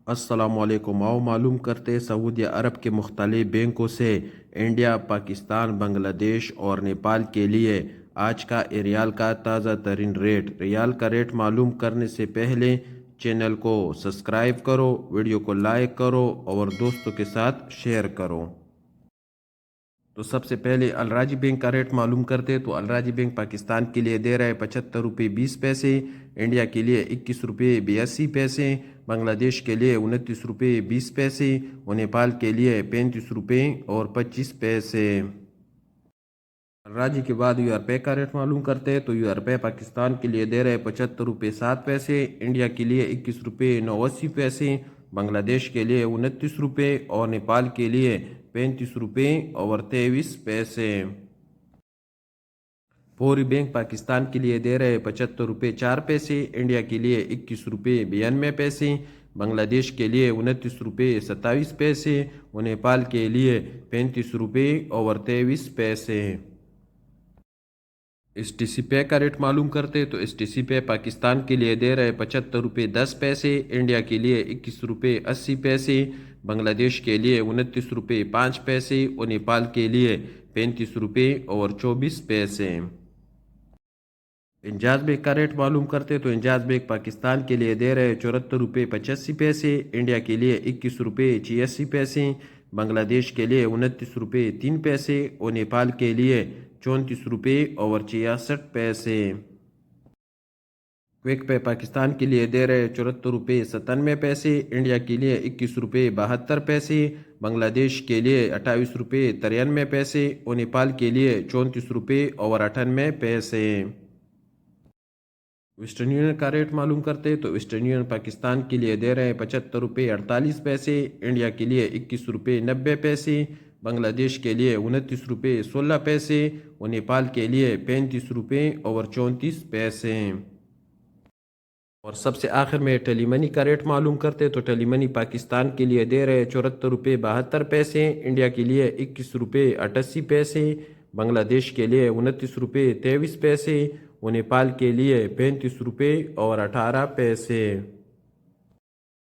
السلام علیکم۔ آؤ معلوم کرتے سعودی عرب کے مختلف بینکوں سے انڈیا، پاکستان، بنگلہ دیش اور نیپال کے لیے آج کا ریال کا تازہ ترین ریٹ۔ ریال کا ریٹ معلوم کرنے سے پہلے چینل کو سبسکرائب کرو، ویڈیو کو لائک کرو اور دوستوں کے ساتھ شیئر کرو۔ تو سب سے پہلے الراجی بینک کا ریٹ معلوم کرتے تو الراجی بینک پاکستان کے لیے دے رہا ہے 75 روپے 20 پیسے، انڈیا کے لیے 21 روپے 82 پیسے، بنگلہ دیش کے لیے 29 روپے 20 پیسے اور نیپال کے لیے 35 روپے اور 25 پیسے۔ الراجی کے بعد یو روپے کا ریٹ معلوم کرتے ہیں تو یو روپے پاکستان کے لیے دے رہے 75 روپے 7 پیسے، انڈیا کے لیے 21 روپے 89 پیسے، بنگلہ دیش کے لیے 29 روپے اور نیپال کے لیے 35 روپے اور 23 پیسے۔ فوری بینک پاکستان کے لیے دے رہے 75 روپے 4 پیسے، انڈیا کے لیے 21 روپے 92 پیسے، بنگلہ دیش کے لیے 29 روپے 27 پیسے اور نیپال کے لیے 35 روپے اور 23 پیسے۔ ایس ٹی سی پے کا ریٹ معلوم کرتے تو ایس ٹی سی پے پاکستان کے لیے دے رہے 75 روپے 10 پیسے، انڈیا کے لیے 21 روپے 80 پیسے، بنگلہ دیش کے لیے 29 روپے 5 پیسے اور نیپال کے لیے 35 روپے اور 24 پیسے۔ انجاز بیگ کا ریٹ معلوم کرتے تو انجاز بیگ پاکستان کے لیے دے رہے 74 روپے 85 پیسے، انڈیا کے لیے 21 روپے 86 پیسے، بنگلہ دیش کے لیے 29 روپے 3 پیسے اور نیپال کے لیے 34 روپے اور 66 پیسے۔ کوئک پے پاکستان کے لیے دے رہے 74 روپے 97 پیسے، انڈیا کے لیے 21 روپے 72 پیسے، بنگلہ دیش کے لیے 28 روپے 93 پیسے اور نیپال کے لیے 34 روپے اور 98 پیسے۔ ویسٹرن یونین کا ریٹ معلوم کرتے تو ویسٹرن یونین پاکستان کے لیے دے رہے 75 روپے 48 پیسے، انڈیا کے لیے 21 روپے 90 پیسے، بنگلہ دیش کے لیے 29 روپے 16 پیسے اور نیپال کے لیے 35 روپے اور 34 پیسے۔ اور سب سے آخر میں ٹیلی منی کا ریٹ معلوم کرتے تو ٹیلی منی پاکستان کے لیے دے رہے 74 روپے 72 پیسے، انڈیا کے لیے 21 روپے 88 پیسے، بنگلہ دیش کے لیے 29 روپے 23 پیسے اور نیپال کے لیے 35 روپے اور 18 پیسے۔